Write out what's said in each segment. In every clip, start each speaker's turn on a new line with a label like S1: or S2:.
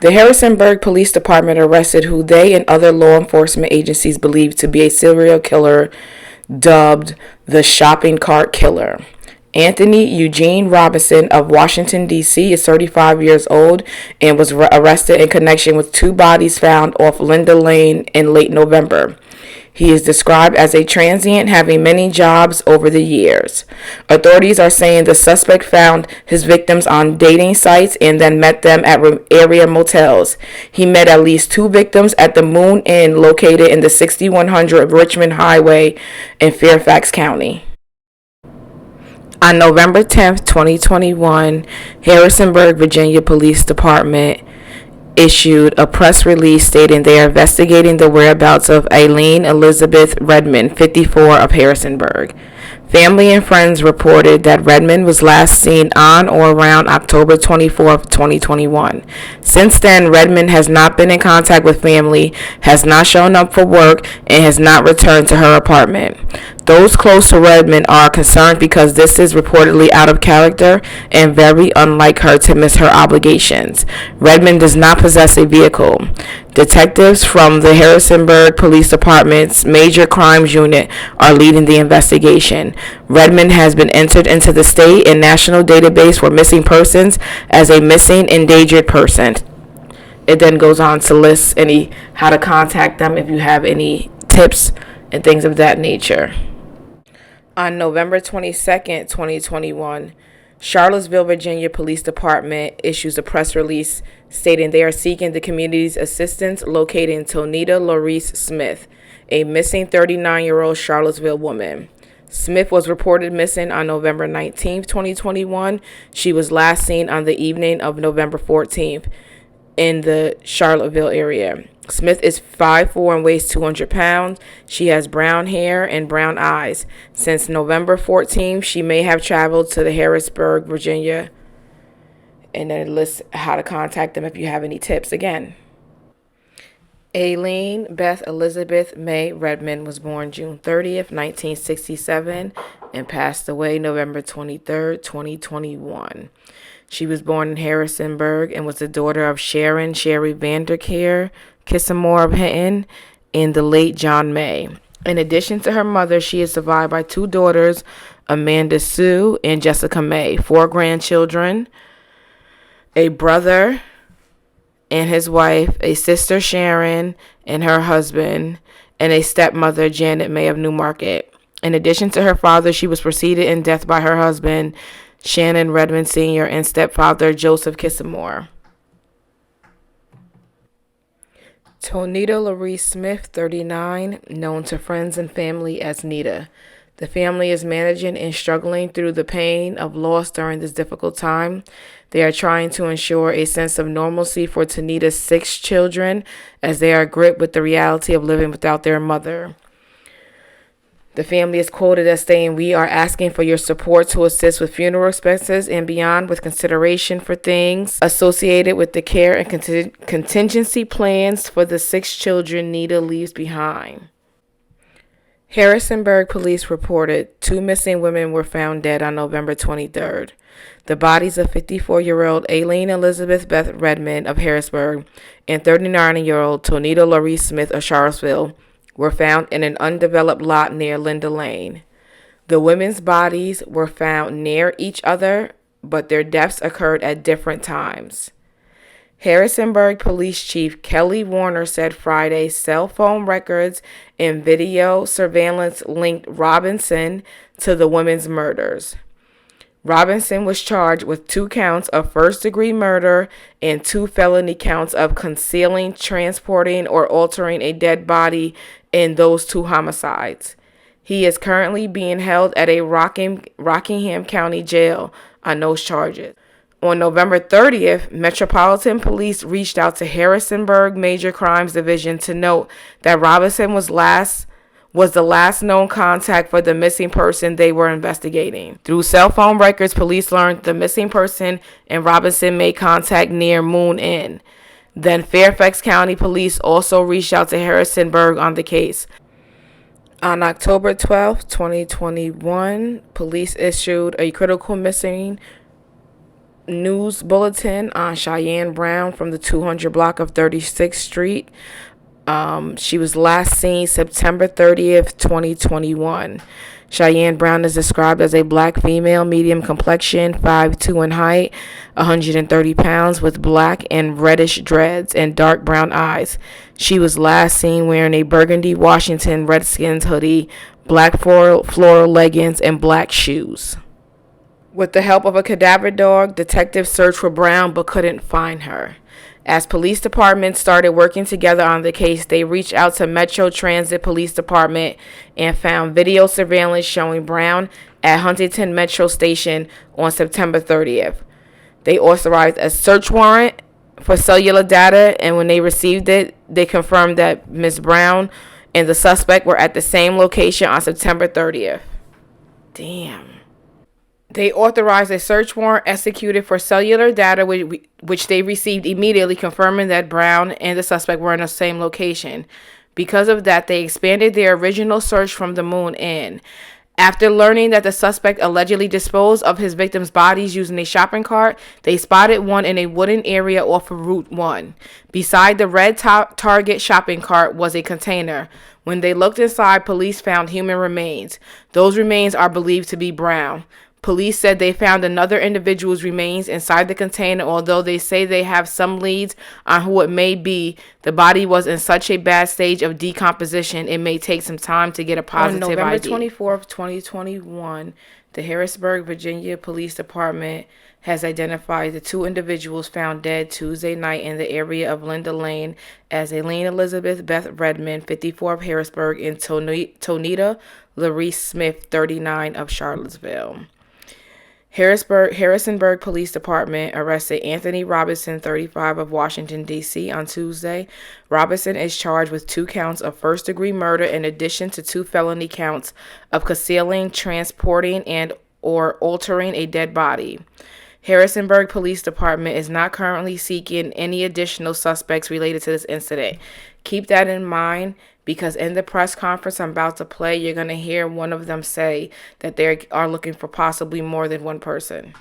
S1: The Harrisonburg Police Department arrested who they and other law enforcement agencies believe to be a serial killer dubbed the shopping cart killer. Anthony Eugene Robinson of Washington, D.C. is 35 years old and was arrested in connection with two bodies found off Linda Lane in late November. He is described as a transient having many jobs over the years. Authorities are saying the suspect found his victims on dating sites and then met them at area motels. He met at least two victims at the Moon Inn located in the 6100 Richmond Highway in Fairfax County. On November 10th, 2021, Harrisonburg, Virginia Police Department issued a press release stating they are investigating the whereabouts of Allene Elizabeth Redmond, 54, of Harrisonburg. Family and friends reported that Redmond was last seen on or around October 24th, 2021. Since then, Redmond has not been in contact with family, has not shown up for work, and has not returned to her apartment. Those close to Redmond are concerned because this is reportedly out of character and very unlike her to miss her obligations. Redmond does not possess a vehicle. Detectives from the Harrisonburg Police Department's Major Crimes Unit are leading the investigation. Redmond has been entered into the state and national database for missing persons as a missing endangered person. It then goes on to list how to contact them if you have any tips and things of that nature. On November 22nd, 2021, Charlottesville, Virginia Police Department issues a press release stating they are seeking the community's assistance locating Tonita Laurice Smith, a missing 39-year-old Charlottesville woman. Smith was reported missing on November 19th, 2021. She was last seen on the evening of November 14th in the Charlottesville area. Smith is 5'4" and weighs 200 pounds. She has brown hair and brown eyes. Since November 14th, she may have traveled to the Harrisonburg, Virginia. And then it lists how to contact them if you have any tips again. Allene Beth Elizabeth May Redmond was born June 30th, 1967, and passed away November 23rd, 2021. She was born in Harrisonburg and was the daughter of Sharon Sherry Vanderkeer Kissamore of Hinton and the late John May. In addition to her mother, she is survived by two daughters, Amanda Sue and Jessica May, 4 grandchildren, a brother and his wife, a sister Sharon and her husband, and a stepmother, Janet May of Newmarket. In addition to her father, she was preceded in death by her husband, Shannon Redmond Sr., and stepfather, Joseph Kissamore. Tonita Laurice Smith, 39, known to friends and family as Nita. The family is managing and struggling through the pain of loss during this difficult time. They are trying to ensure a sense of normalcy for Tonita's 6 children as they are gripped with the reality of living without their mother. The family is quoted as saying, "We are asking for your support to assist with funeral expenses and beyond with consideration for things associated with the care and contingency plans for the 6 children Nita leaves behind." Harrisonburg police reported 2 missing women were found dead on November 23rd. The bodies of 54-year-old Allene Elizabeth Beth Redmond of Harrisonburg and 39-year-old Tonita Laurice Smith of Charlottesville were found in an undeveloped lot near Linda Lane. The women's bodies were found near each other, but their deaths occurred at different times. Harrisonburg Police Chief Kelly Warner said Friday cell phone records and video surveillance linked Robinson to the women's murders. Robinson was charged with 2 counts of first-degree murder and 2 felony counts of concealing, transporting, or altering a dead body in those 2 homicides. He is currently being held at a Rockingham County jail on those charges. On November 30th, Metropolitan Police reached out to Harrisonburg Major Crimes Division to note that Robinson was the last known contact for the missing person they were investigating. Through cell phone records, police learned the missing person and Robinson made contact near Moon Inn. Then Fairfax County Police also reached out to Harrisonburg on the case. On October 12, 2021, police issued a critical missing news bulletin on Cheyenne Brown from the 200 block of 36th Street. She was last seen September 30th, 2021. Cheyenne Brown is described as a black female, medium complexion, 5'2" in height, 130 pounds, with black and reddish dreads and dark brown eyes. She was last seen wearing a burgundy Washington Redskins hoodie, black floral leggings, and black shoes. With the help of a cadaver dog, detectives searched for Brown but couldn't find her. As police departments started working together on the case, they reached out to Metro Transit Police Department and found video surveillance showing Brown at Huntington Metro Station on September 30th. They authorized a search warrant for cellular data, and when they received it, they confirmed that Ms. Brown and the suspect were at the same location on September 30th. Damn. They authorized a search warrant executed for cellular data, which they received immediately, confirming that Brown and the suspect were in the same location. Because of that, they expanded their original search from the Moon Inn. After learning that the suspect allegedly disposed of his victims' bodies using a shopping cart, they spotted one in a wooded area off of Route 1. Beside the red Target shopping cart was a container. When they looked inside, police found human remains. Those remains are believed to be Brown. Police said they found another individual's remains inside the container. Although they say they have some leads on who it may be, the body was in such a bad stage of decomposition, it may take some time to get a positive ID. On November 24th, 2021, the Harrisonburg, Virginia Police Department has identified the two individuals found dead Tuesday night in the area of Linda Lane as Allene Elizabeth Beth Redmond, 54 of Harrisonburg, and Tonita Laurice Smith, 39 of Charlottesville. Harrisonburg Police Department arrested Anthony Robinson, 35 of Washington, D.C. on Tuesday. Robinson is charged with 2 counts of first-degree murder in addition to 2 felony counts of concealing, transporting, and or altering a dead body. Harrisonburg Police Department is not currently seeking any additional suspects related to this incident. Keep that in mind, because in the press conference I'm about to play, you're going to hear one of them say that they are looking for possibly more than one person.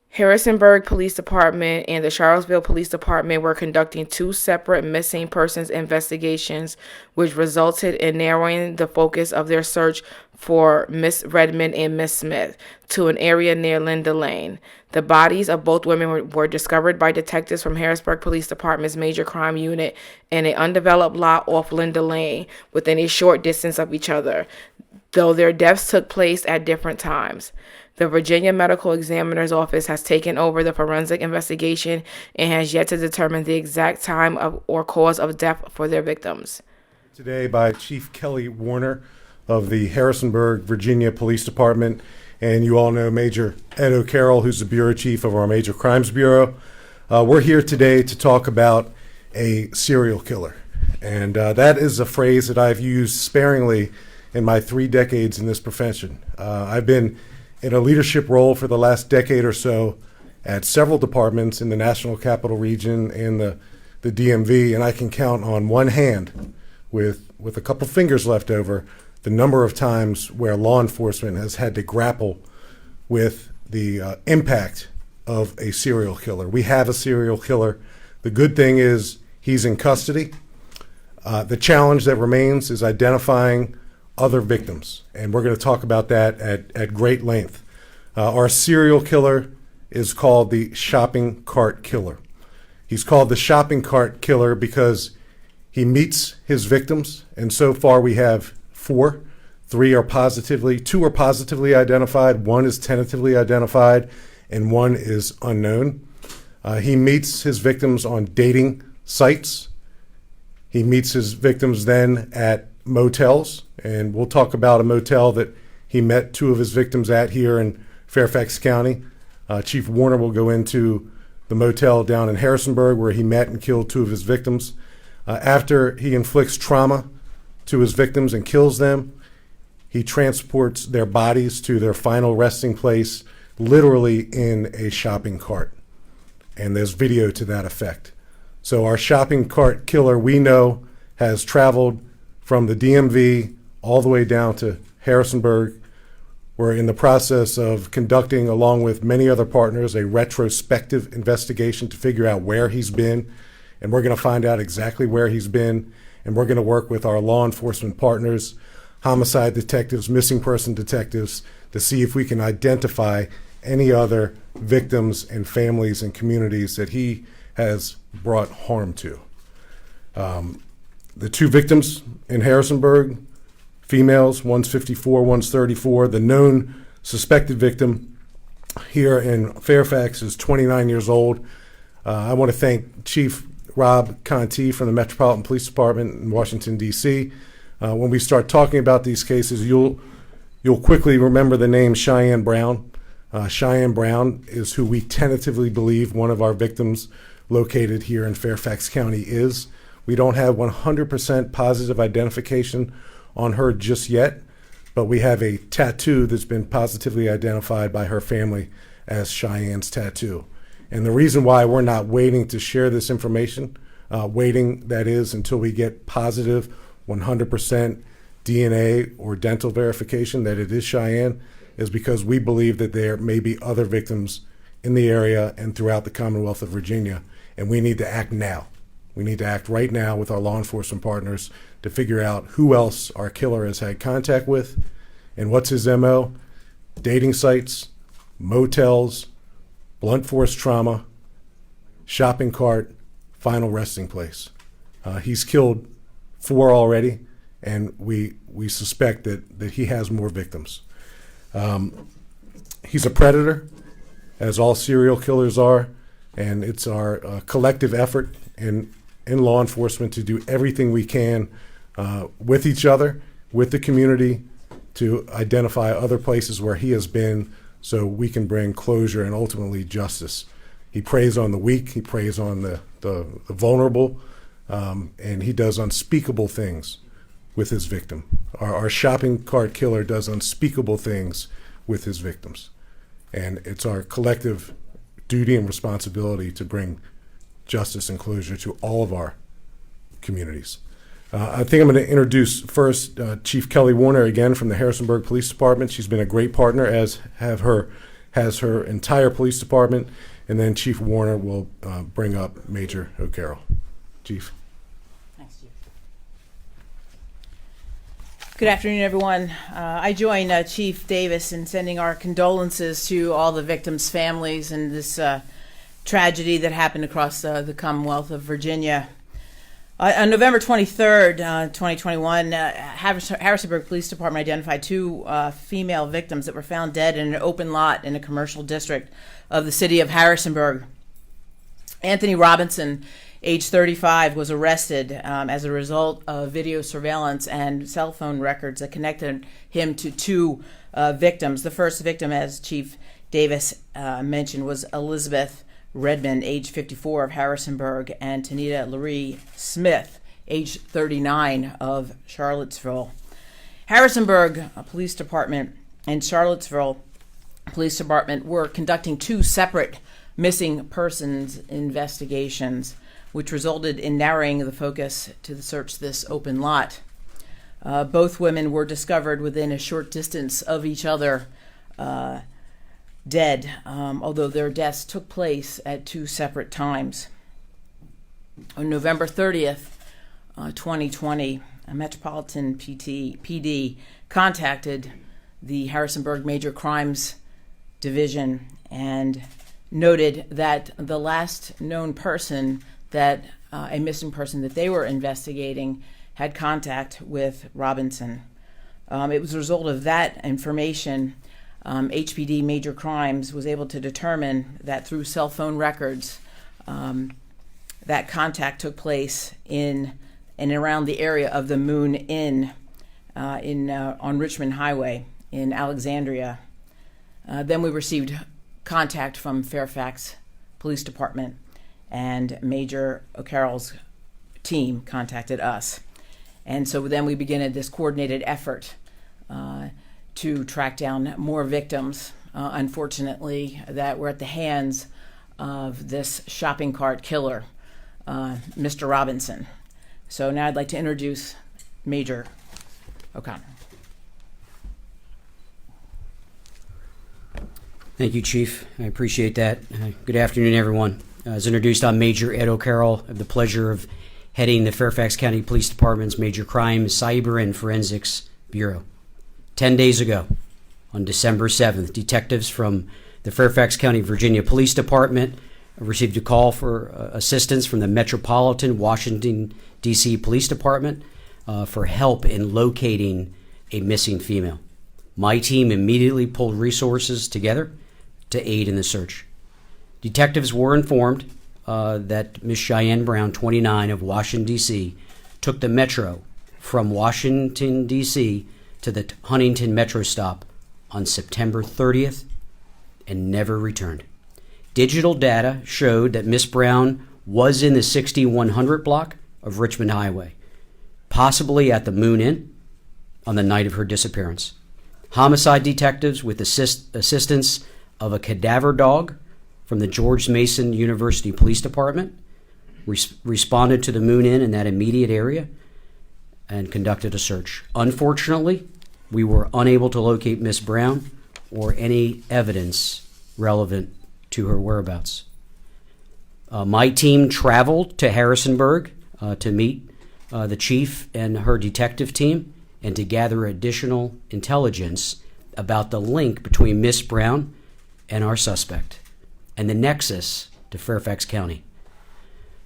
S1: Harrisonburg Police Department and the Charlottesville Police Department were conducting 2 separate missing persons investigations, which resulted in narrowing the focus of their search for Miss Redmond and Miss Smith to an area near Linda Lane. The bodies of both women were discovered by detectives from Harrisonburg Police Department's Major Crime Unit in an undeveloped lot off Linda Lane within a short distance of each other, though their deaths took place at different times. The Virginia Medical Examiner's Office has taken over the forensic investigation and has yet to determine the exact time or cause of death for their victims.
S2: Today by Chief Kelly Warner of the Harrisonburg, Virginia Police Department, and you all know Major Ed Ocarroll, who's the Bureau Chief of our Major Crimes Bureau. We're here today to talk about a serial killer, and that is a phrase that I've used sparingly in my 3 decades in this profession. I've been in a leadership role for the last decade or so at several departments in the National Capital Region and the DMV, and I can count on one hand, with a couple fingers left over, the number of times where law enforcement has had to grapple with the impact of a serial killer. We have a serial killer. The good thing is he's in custody. The challenge that remains is identifying other victims, and we're going to talk about that at great length. Our serial killer is called the shopping cart killer. He's called the shopping cart killer because he meets his victims, and so far we have 4. 2 are positively identified, 1 is tentatively identified, and 1 is unknown. He meets his victims on dating sites. He meets his victims then at motels, and we'll talk about a motel that he met 2 of his victims at here in Fairfax County. Chief Warner will go into the motel down in Harrisonburg where he met and killed 2 of his victims. After he inflicts trauma to his victims and kills them, he transports their bodies to their final resting place, literally in a shopping cart. And there's video to that effect. So our shopping cart killer, we know, has traveled from the DMV all the way down to Harrisonburg, We're in the process of conducting, along with many other partners, a retrospective investigation to figure out where he's been, and we're going to find out exactly where he's been, and we're going to work with our law enforcement partners, homicide detectives, missing person detectives, to see if we can identify any other victims and families and communities that he has brought harm to. The two victims in Harrisonburg, females, one's 54, one's 34. The known suspected victim here in Fairfax is 29 years old. I want to thank Chief Rob Conti from the Metropolitan Police Department in Washington, D.C. When we start talking about these cases, you'll quickly remember the name Cheyenne Brown. Cheyenne Brown is who we tentatively believe one of our victims located here in Fairfax County is. We don't have 100% positive identification on her just yet, but we have a tattoo that's been positively identified by her family as Cheyenne's tattoo. And the reason why we're not waiting to share this information, waiting that is until we get positive 100% DNA or dental verification that it is Cheyenne, is because we believe that there may be other victims in the area and throughout the Commonwealth of Virginia, and we need to act now. We need to act right now with our law enforcement partners to figure out who else our killer has had contact with and what's his MO. Dating sites, motels, blunt force trauma, shopping cart, final resting place. He's killed 4 already, and we suspect that he has more victims. He's a predator, as all serial killers are, and it's our collective effort in law enforcement to do everything we can with each other, with the community, to identify other places where he has been so we can bring closure and ultimately justice. He preys on the weak, he preys on the vulnerable, and he does unspeakable things with his victim. Our shopping cart killer does unspeakable things with his victims. And it's our collective duty and responsibility to bring justice and closure to all of our communities. I think I'm going to introduce first Chief Kelly Warner again from the Harrisonburg Police Department. She's been a great partner, as has her entire police department. And then Chief Warner will bring up Major Ocarroll. Chief.
S3: Thanks, Chief. Good afternoon, everyone. I join Chief Davis in sending our condolences to all the victims' families in this tragedy that happened across the Commonwealth of Virginia. On November 23rd, 2021, Harrisonburg Police Department identified 2 female victims that were found dead in an open lot in a commercial district of the city of Harrisonburg. Anthony Robinson, age 35, was arrested as a result of video surveillance and cell phone records that connected him to 2 victims. The first victim, as Chief Davis mentioned, was Elizabeth Redmond, age 54, of Harrisonburg, and Tonita Laurie Smith, age 39, of Charlottesville. Harrisonburg Police Department and Charlottesville Police Department were conducting 2 separate missing persons investigations, which resulted in narrowing the focus to search this open lot. Both women were discovered within a short distance of each other, dead, although their deaths took place at 2 separate times. On November 30th, 2020, a Metropolitan PD contacted the Harrisonburg Major Crimes Division and noted that the last known person that a missing person that they were investigating had contact with Robinson. It was a result of that information HPD Major Crimes was able to determine that through cell phone records that contact took place in and around the area of the Moon Inn on Richmond Highway in Alexandria. Then we received contact from Fairfax Police Department, and Major Ocarroll's team contacted us. And so then we began this coordinated effort to track down more victims, unfortunately, that were at the hands of this shopping cart killer, Mr. Robinson. So now I'd like to introduce Major O'Connor.
S4: Thank you, Chief. I appreciate that. Good afternoon, everyone. As introduced, I'm Major Ed Ocarroll. I have the pleasure of heading the Fairfax County Police Department's Major Crime, Cyber, and Forensics Bureau. 10 days ago, on December 7th, detectives from the Fairfax County, Virginia Police Department received a call for assistance from the Metropolitan Washington, D.C. Police Department for help in locating a missing female. My team immediately pulled resources together to aid in the search. Detectives were informed that Miss Cheyenne Brown, 29, of Washington, D.C., took the Metro from Washington, D.C. to the Huntington Metro stop on September 30th and never returned. Digital data showed that Miss Brown was in the 6100 block of Richmond Highway, possibly at the Moon Inn on the night of her disappearance. Homicide detectives, with assistance of a cadaver dog from the George Mason University Police Department, responded to the Moon Inn in that immediate area and conducted a search. Unfortunately, we were unable to locate Miss Brown or any evidence relevant to her whereabouts. My team traveled to Harrisonburg to meet the chief and her detective team and to gather additional intelligence about the link between Miss Brown and our suspect and the nexus to Fairfax County.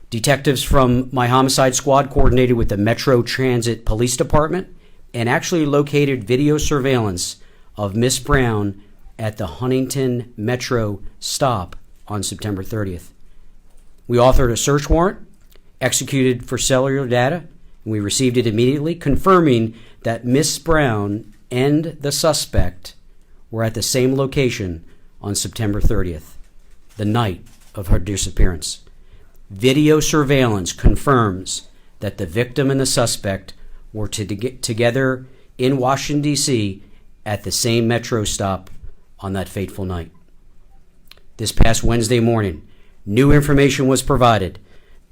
S4: Detectives from my homicide squad coordinated with the Metro Transit Police Department and actually located video surveillance of Miss Brown at the Huntington Metro stop on September 30th. We authored a search warrant, executed for cellular data, and we received it immediately, confirming that Miss Brown and the suspect were at the same location on September 30th, the night of her disappearance. Video surveillance confirms that the victim and the suspect were together in Washington, D.C. at the same Metro stop on that fateful night. This past Wednesday morning, new information was provided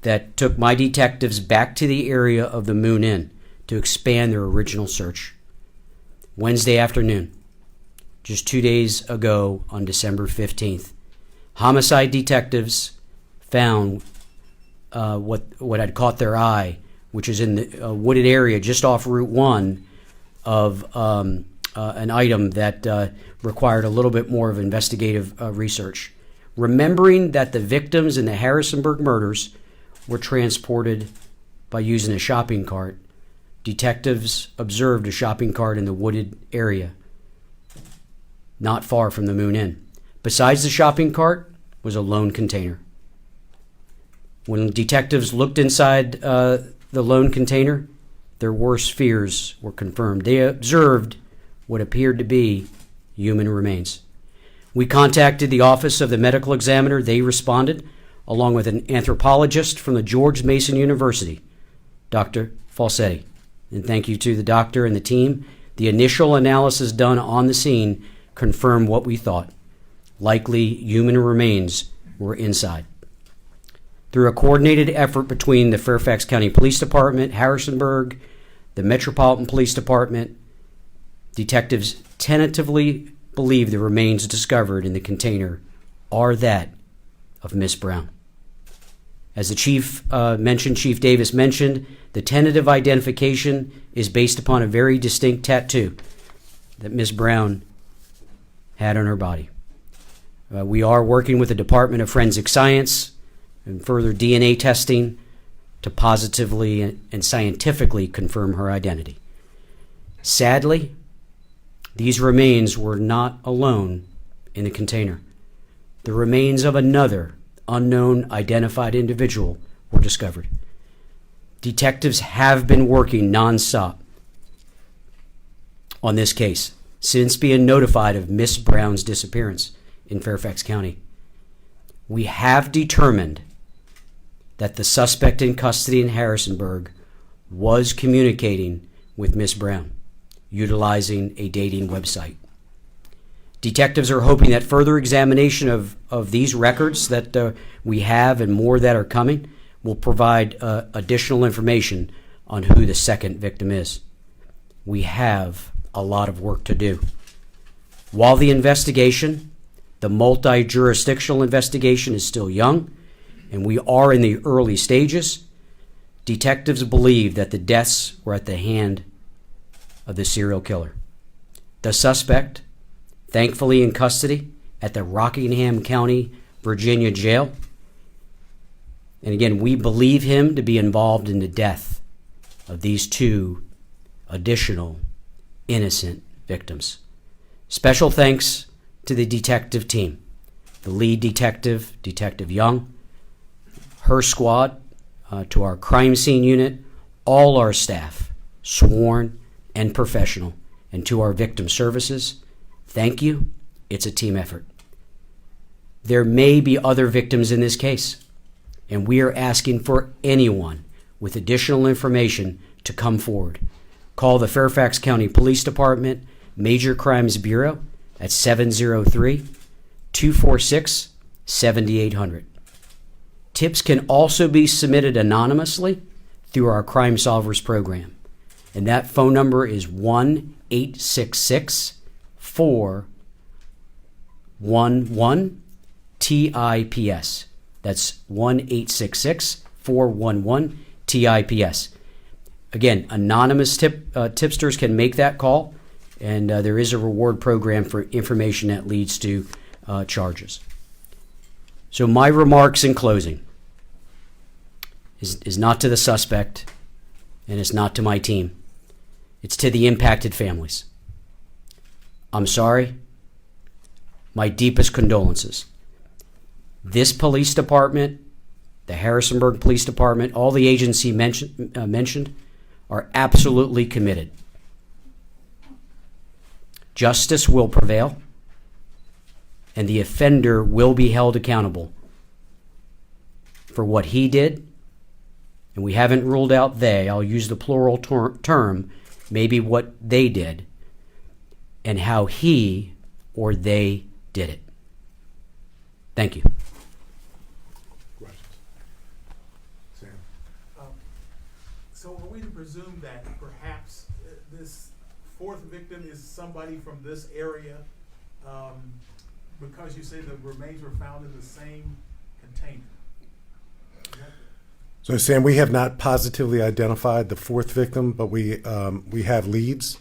S4: that took my detectives back to the area of the Moon Inn to expand their original search. Wednesday afternoon, just 2 days ago on December 15th, homicide detectives found what had caught their eye, which is in the wooded area just off Route 1 of an item that required a little bit more of investigative research. Remembering that the victims in the Harrisonburg murders were transported by using a shopping cart, detectives observed a shopping cart in the wooded area not far from the Moon Inn. Besides the shopping cart was a lone container. When detectives looked inside the lone container, their worst fears were confirmed. They observed what appeared to be human remains. We contacted the Office of the Medical Examiner. They responded, along with an anthropologist from the George Mason University, Dr. Falsetti. And thank you to the doctor and the team. The initial analysis done on the scene confirmed what we thought. Likely human remains were inside. Through a coordinated effort between the Fairfax County Police Department, Harrisonburg, the Metropolitan Police Department, detectives tentatively believe the remains discovered in the container are that of Miss Brown. As the Chief Davis mentioned, the tentative identification is based upon a very distinct tattoo that Miss Brown had on her body. We are working with the Department of Forensic Science and further DNA testing to positively and scientifically confirm her identity. Sadly, these remains were not alone in the container. The remains of another unknown identified individual were discovered. Detectives have been working nonstop on this case since being notified of Miss Brown's disappearance in Fairfax County. We have determined that the suspect in custody in Harrisonburg was communicating with Miss Brown, utilizing a dating website. Detectives are hoping that further examination of these records that we have and more that are coming will provide additional information on who the second victim is. We have a lot of work to do. While the investigation The multi-jurisdictional investigation is still young, and we are in the early stages. Detectives believe that the deaths were at the hand of the serial killer. The suspect, thankfully in custody at the Rockingham County, Virginia jail. And again, we believe him to be involved in the death of these two additional innocent victims. Special thanks to the detective team, the lead detective, Detective Young, her squad, to our crime scene unit, all our staff, sworn and professional, and to our victim services, thank you. It's a team effort. There may be other victims in this case, and we are asking for anyone with additional information to come forward. Call the Fairfax County Police Department Major Crimes Bureau at 703-246-7800. Tips can also be submitted anonymously through our Crime Solvers program, and that phone number is 1-866-411-TIPS. That's 1-866-411-TIPS. Again, anonymous tipsters can make that call, and there is a reward program for information that leads to charges. So my remarks in closing is not to the suspect, and it's not to my team. It's to the impacted families. I'm sorry. My deepest condolences. This police department, the Harrisonburg Police Department, all the agencies mentioned are absolutely committed. Justice will prevail, and the offender will be held accountable for what he did. And we haven't ruled out they, I'll use the plural term, maybe what they did, and how he or they did it. Thank you.
S2: Questions? Sam?
S5: So are we to presume that perhaps this fourth victim is somebody from this area, because you say the remains were found in the same container?
S2: So, Sam, we have not positively identified the fourth victim, but we have leads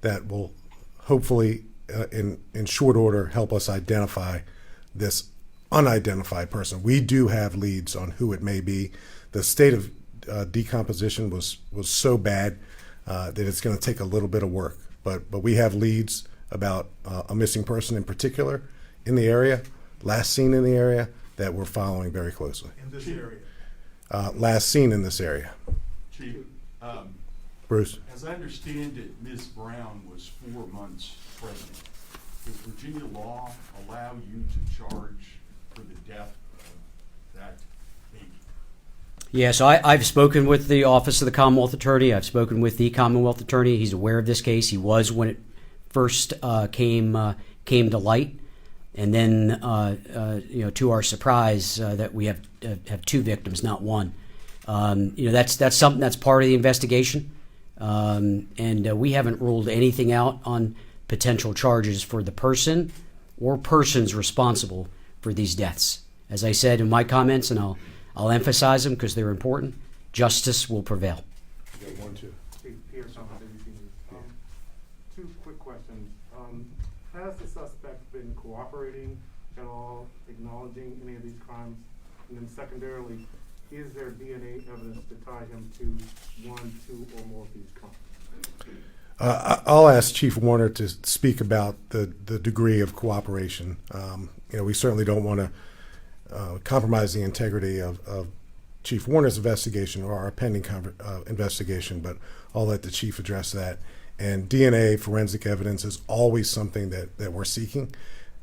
S2: that will hopefully, in short order, help us identify this unidentified person. We do have leads on who it may be. The state of decomposition was so bad that it's going to take a little bit of work, but we have leads about a missing person in particular in the area, last seen in the area, that we're following very closely.
S5: In this area?
S2: Last seen in this area.
S6: Chief,
S2: Bruce?
S6: as I understand it, Ms. Brown was 4 months pregnant. Does Virginia law allow you to charge for the death of that baby?
S4: Yeah, so I've spoken with the Office of the Commonwealth Attorney. I've spoken with the Commonwealth Attorney. He's aware of this case. He was when it first came to light. And then, to our surprise, that we have two victims, not one. That's something that's part of the investigation, and we haven't ruled anything out on potential charges for the person or persons responsible for these deaths. As I said in my comments, and I'll emphasize them because they're important. Justice will prevail.
S2: You got one, two.
S7: Two quick questions. Has the suspect been cooperating at all, acknowledging any of these crimes? And then secondarily, is there DNA evidence to tie him to one, two, or more of these crimes?
S2: I'll ask Chief Warner to speak about the degree of cooperation. We certainly don't want to compromise the integrity of Chief Warner's investigation or our pending investigation, but I'll let the Chief address that. And DNA forensic evidence is always something that we're seeking.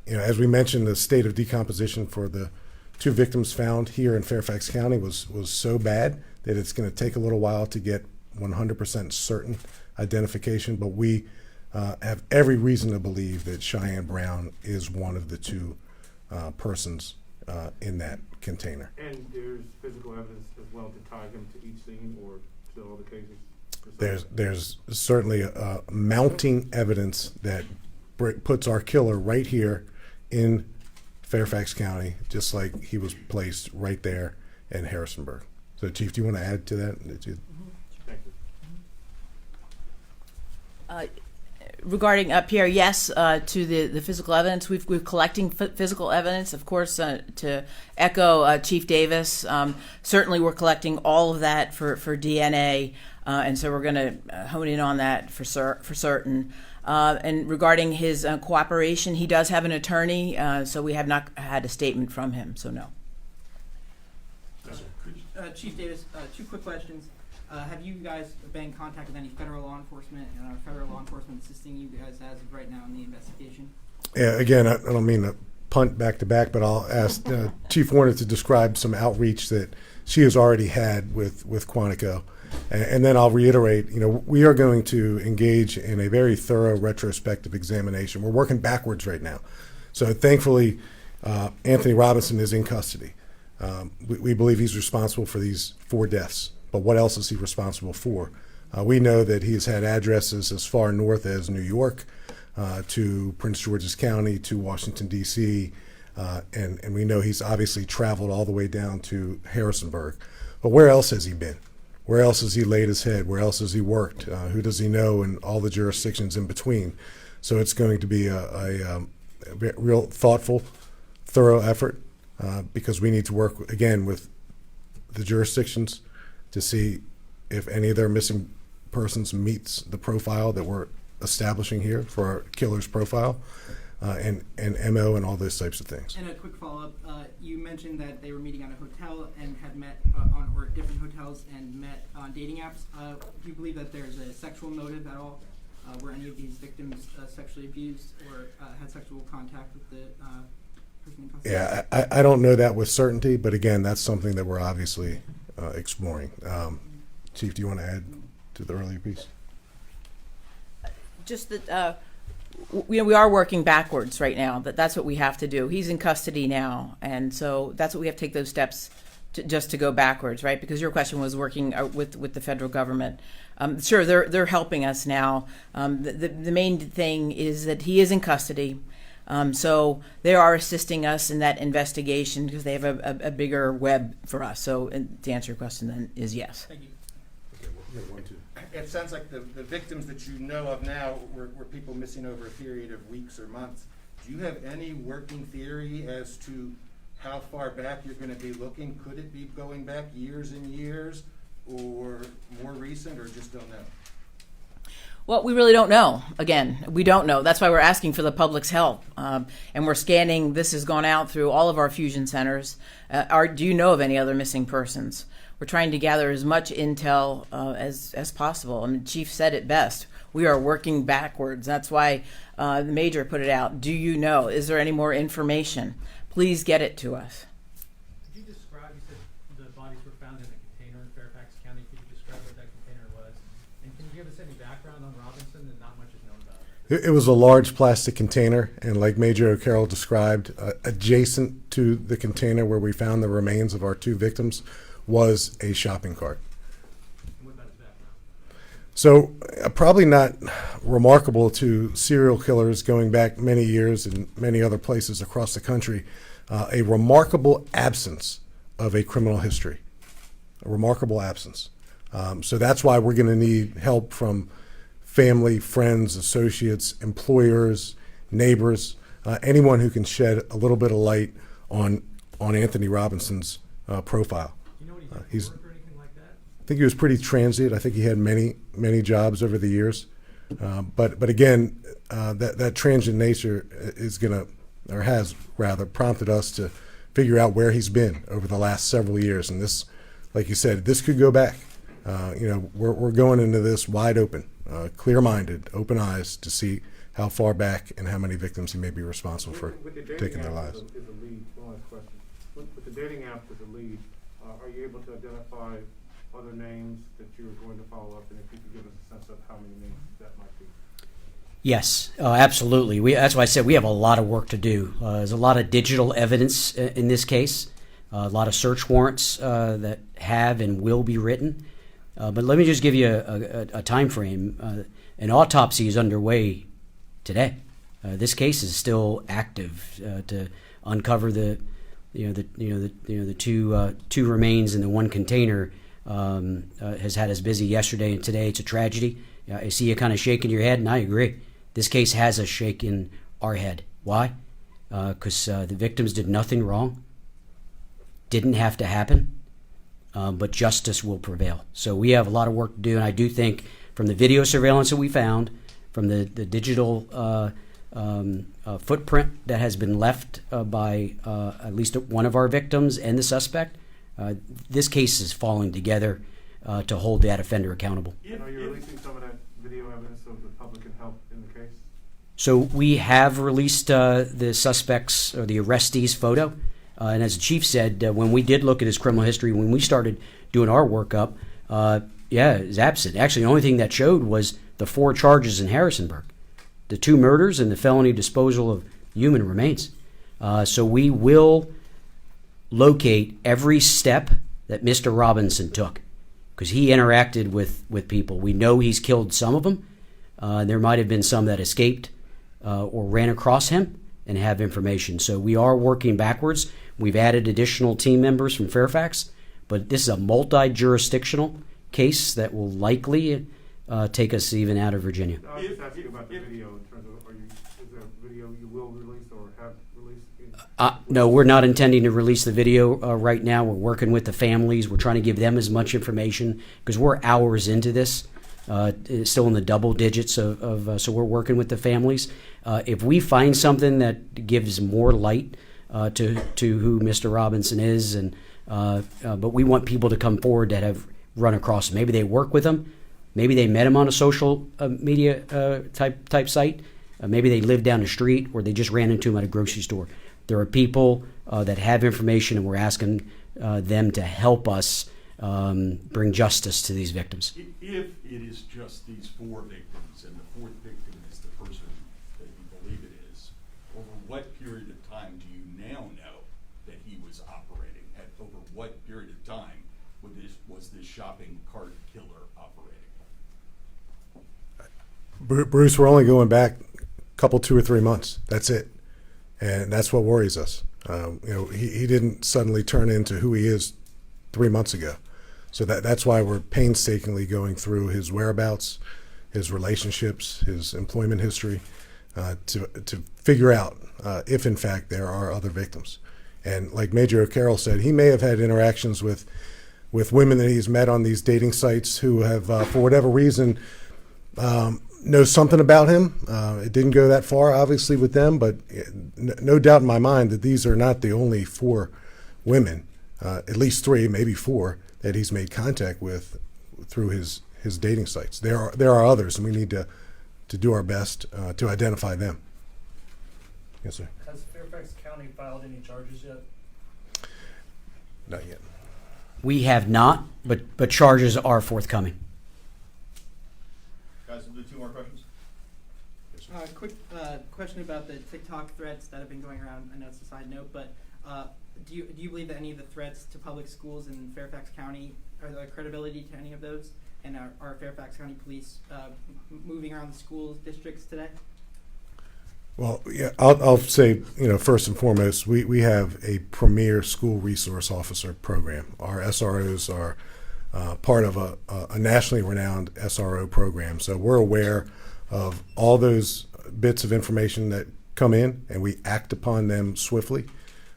S2: As we mentioned, the state of decomposition for the two victims found here in Fairfax County was so bad that it's going to take a little while to get 100% certain identification, but we have every reason to believe that Cheyenne Brown is one of the two persons in that container.
S7: And there's physical evidence as well to tie him to each scene or to all the cases?
S2: There's certainly mounting evidence that puts our killer right here in Fairfax County, just like he was placed right there in Harrisonburg. So, Chief, do you want to add to that?
S7: Thank you.
S3: Regarding Pierre, yes, to the physical evidence, we're collecting physical evidence, of course, to echo Chief Davis. Certainly, we're collecting all of that for DNA, and so we're going to hone in on that for certain. And regarding his cooperation, he does have an attorney, so we have not had a statement from him. So no.
S8: Chief Davis, two quick questions. Have you guys been in contact with any federal law enforcement, and are federal law enforcement assisting you guys as of right now in the investigation?
S2: Yeah, again, I don't mean to punt back to back, but I'll ask Chief Warner to describe some outreach that she has already had with Quantico. And then I'll reiterate, we are going to engage in a very thorough retrospective examination. We're working backwards right now. So thankfully, Anthony Robinson is in custody. We believe he's responsible for these 4 deaths. But what else is he responsible for? We know that he has had addresses as far north as New York, to Prince George's County, to Washington, D.C., and we know he's obviously traveled all the way down to Harrisonburg. But where else has he been? Where else has he laid his head? Where else has he worked? Who does he know in all the jurisdictions in between? So it's going to be a real thoughtful, thorough effort, because we need to work, again, with the jurisdictions to see if any of their missing persons meets the profile that we're establishing here for our killer's profile, and MO and all those types of things.
S8: And a quick follow-up, you mentioned that they were meeting at a hotel and had met or different hotels and met on dating apps. Do you believe that there's a sexual motive at all? Were any of these victims sexually abused or had sexual contact with the person in custody?
S2: Yeah, I don't know that with certainty, but again, that's something that we're obviously exploring. Chief, do you want to add to the earlier piece?
S3: Just that we are working backwards right now. That's what we have to do. He's in custody now, and so that's what we have to take those steps just to go backwards, right? Because your question was working with the federal government. Sure, they're helping us now. The main thing is that he is in custody. So they are assisting us in that investigation because they have a bigger web for us. So to answer your question then is yes.
S8: Thank you.
S9: It sounds like the victims that you know of now were people missing over a period of weeks or months. Do you have any working theory as to how far back you're going to be looking? Could it be going back years and years, or more recent, or just don't know?
S3: Well, we really don't know. Again, we don't know. That's why we're asking for the public's help. And we're scanning. This has gone out through all of our fusion centers. Do you know of any other missing persons? We're trying to gather as much intel as possible. I mean, the Chief said it best. We are working backwards. That's why the Major put it out. Do you know? Is there any more information? Please get it to us.
S10: Could you describe, you said the bodies were found in a container in Fairfax County. Could you describe what that container was? And can you give us any background on Robinson? And not much is known about it.
S2: It was a large plastic container, and like Major Ocarroll described, adjacent to the container where we found the remains of our 2 victims was a shopping cart.
S10: And what about his background?
S2: So probably not remarkable to serial killers going back many years in many other places across the country, a remarkable absence of a criminal history, a remarkable absence. So that's why we're going to need help from family, friends, associates, employers, neighbors, anyone who can shed a little bit of light on Anthony Robinson's profile. He's,
S10: Work or anything like that?
S2: I think he was pretty transient. I think he had many jobs over the years. But again, that transient nature is going to, or has rather, prompted us to figure out where he's been over the last several years. And this, like you said, this could go back. We're going into this wide open, clear-minded, open eyes to see how far back and how many victims he may be responsible for taking their lives.
S7: Is a lead. One last question. With the dating app as a lead, are you able to identify other names that you're going to follow up, and if you could give us a sense of how many names that might be?
S4: Yes, absolutely. That's why I said we have a lot of work to do. There's a lot of digital evidence in this case, a lot of search warrants that have and will be written. But let me just give you a time frame. An autopsy is underway today. This case is still active. To uncover the two remains in the one container has had us busy yesterday and today. It's a tragedy. I see you kind of shaking your head, and I agree. This case has us shaking our head. Why? Because the victims did nothing wrong. Didn't have to happen, but justice will prevail. So we have a lot of work to do, and I do think from the video surveillance that we found, from the digital footprint that has been left by at least one of our victims and the suspect, this case is falling together to hold that offender accountable.
S7: Are you releasing some of that video evidence so the public can help in the case?
S4: So we have released the suspect's or the arrestee's photo. And as the chief said, when we did look at his criminal history, when we started doing our workup, it's absent. Actually, the only thing that showed was the 4 charges in Harrisonburg, the 2 murders and the felony disposal of human remains. So we will locate every step that Mr. Robinson took, because he interacted with people. We know he's killed some of them. There might have been some that escaped or ran across him and have information. So we are working backwards. We've added additional team members from Fairfax, but this is a multi-jurisdictional case that will likely take us even out of Virginia.
S7: I was just asking about the video in terms of, is there a video you will release or have released?
S4: No, we're not intending to release the video right now. We're working with the families. We're trying to give them as much information because we're hours into this. It's still in the double digits so we're working with the families. If we find something that gives more light to who Mr. Robinson is, but we want people to come forward that have run across him. Maybe they work with him. Maybe they met him on a social media type site. Maybe they live down the street, or they just ran into him at a grocery store. There are people that have information, and we're asking them to help us bring justice to these victims.
S6: If it is just these 4 victims and the 4th victim is the person that you believe it is, over what period of time do you now know that he was operating? Over what period of time was this shopping cart killer operating?
S2: Bruce, we're only going back a couple, 2 or 3 months. That's it. And that's what worries us. He didn't suddenly turn into who he is 3 months ago. So that's why we're painstakingly going through his whereabouts, his relationships, his employment history, to figure out if, in fact, there are other victims. And like Major Ocarroll said, he may have had interactions with women that he's met on these dating sites who have, for whatever reason, know something about him. It didn't go that far, obviously, with them, but no doubt in my mind that these are not the only 4 women, at least 3, maybe 4, that he's made contact with through his dating sites. There are others, and we need to do our best to identify them. Yes, sir.
S11: Has Fairfax County filed any charges yet?
S2: Not yet.
S4: We have not, but charges are forthcoming.
S9: Guys, we'll do 2 more questions.
S8: Quick question about the TikTok threats that have been going around. I know it's a side note, but do you believe that any of the threats to public schools in Fairfax County, are there credibility to any of those? And are Fairfax County police moving around the school districts today?
S2: Well, yeah, I'll say, first and foremost, we have a premier school resource officer program. Our SROs are part of a nationally renowned SRO program. So we're aware of all those bits of information that come in, and we act upon them swiftly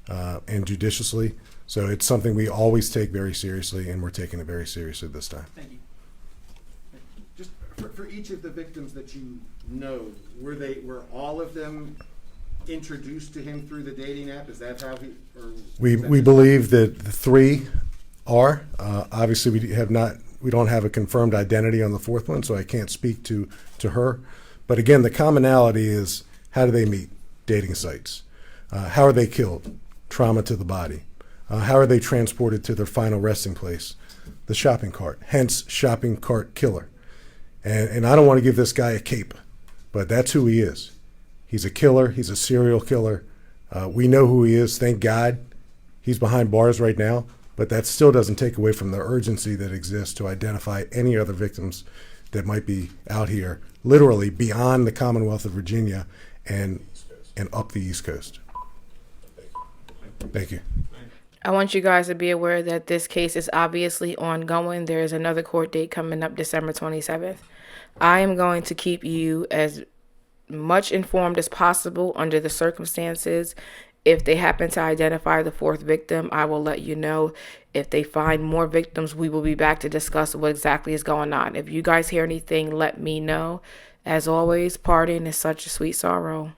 S2: and judiciously. So it's something we always take very seriously, and we're taking it very seriously this time.
S8: Thank you.
S9: Just for each of the victims that you know, were all of them introduced to him through the dating app? Is that how he? Or
S2: we believe that the 3 are. Obviously, we don't have a confirmed identity on the 4th one, so I can't speak to her. But again, the commonality is, how do they meet? Dating sites. How are they killed? Trauma to the body. How are they transported to their final resting place? The shopping cart, hence shopping cart killer. And I don't want to give this guy a cape, but that's who he is. He's a killer. He's a serial killer. We know who he is. Thank God he's behind bars right now, but that still doesn't take away from the urgency that exists to identify any other victims that might be out here, literally beyond the Commonwealth of Virginia and up the East Coast. Thank you.
S1: I want you guys to be aware that this case is obviously ongoing. There is another court date coming up December 27th. I am going to keep you as much informed as possible under the circumstances. If they happen to identify the fourth victim, I will let you know. If they find more victims, we will be back to discuss what exactly is going on. If you guys hear anything, let me know. As always, partying is such a sweet sorrow.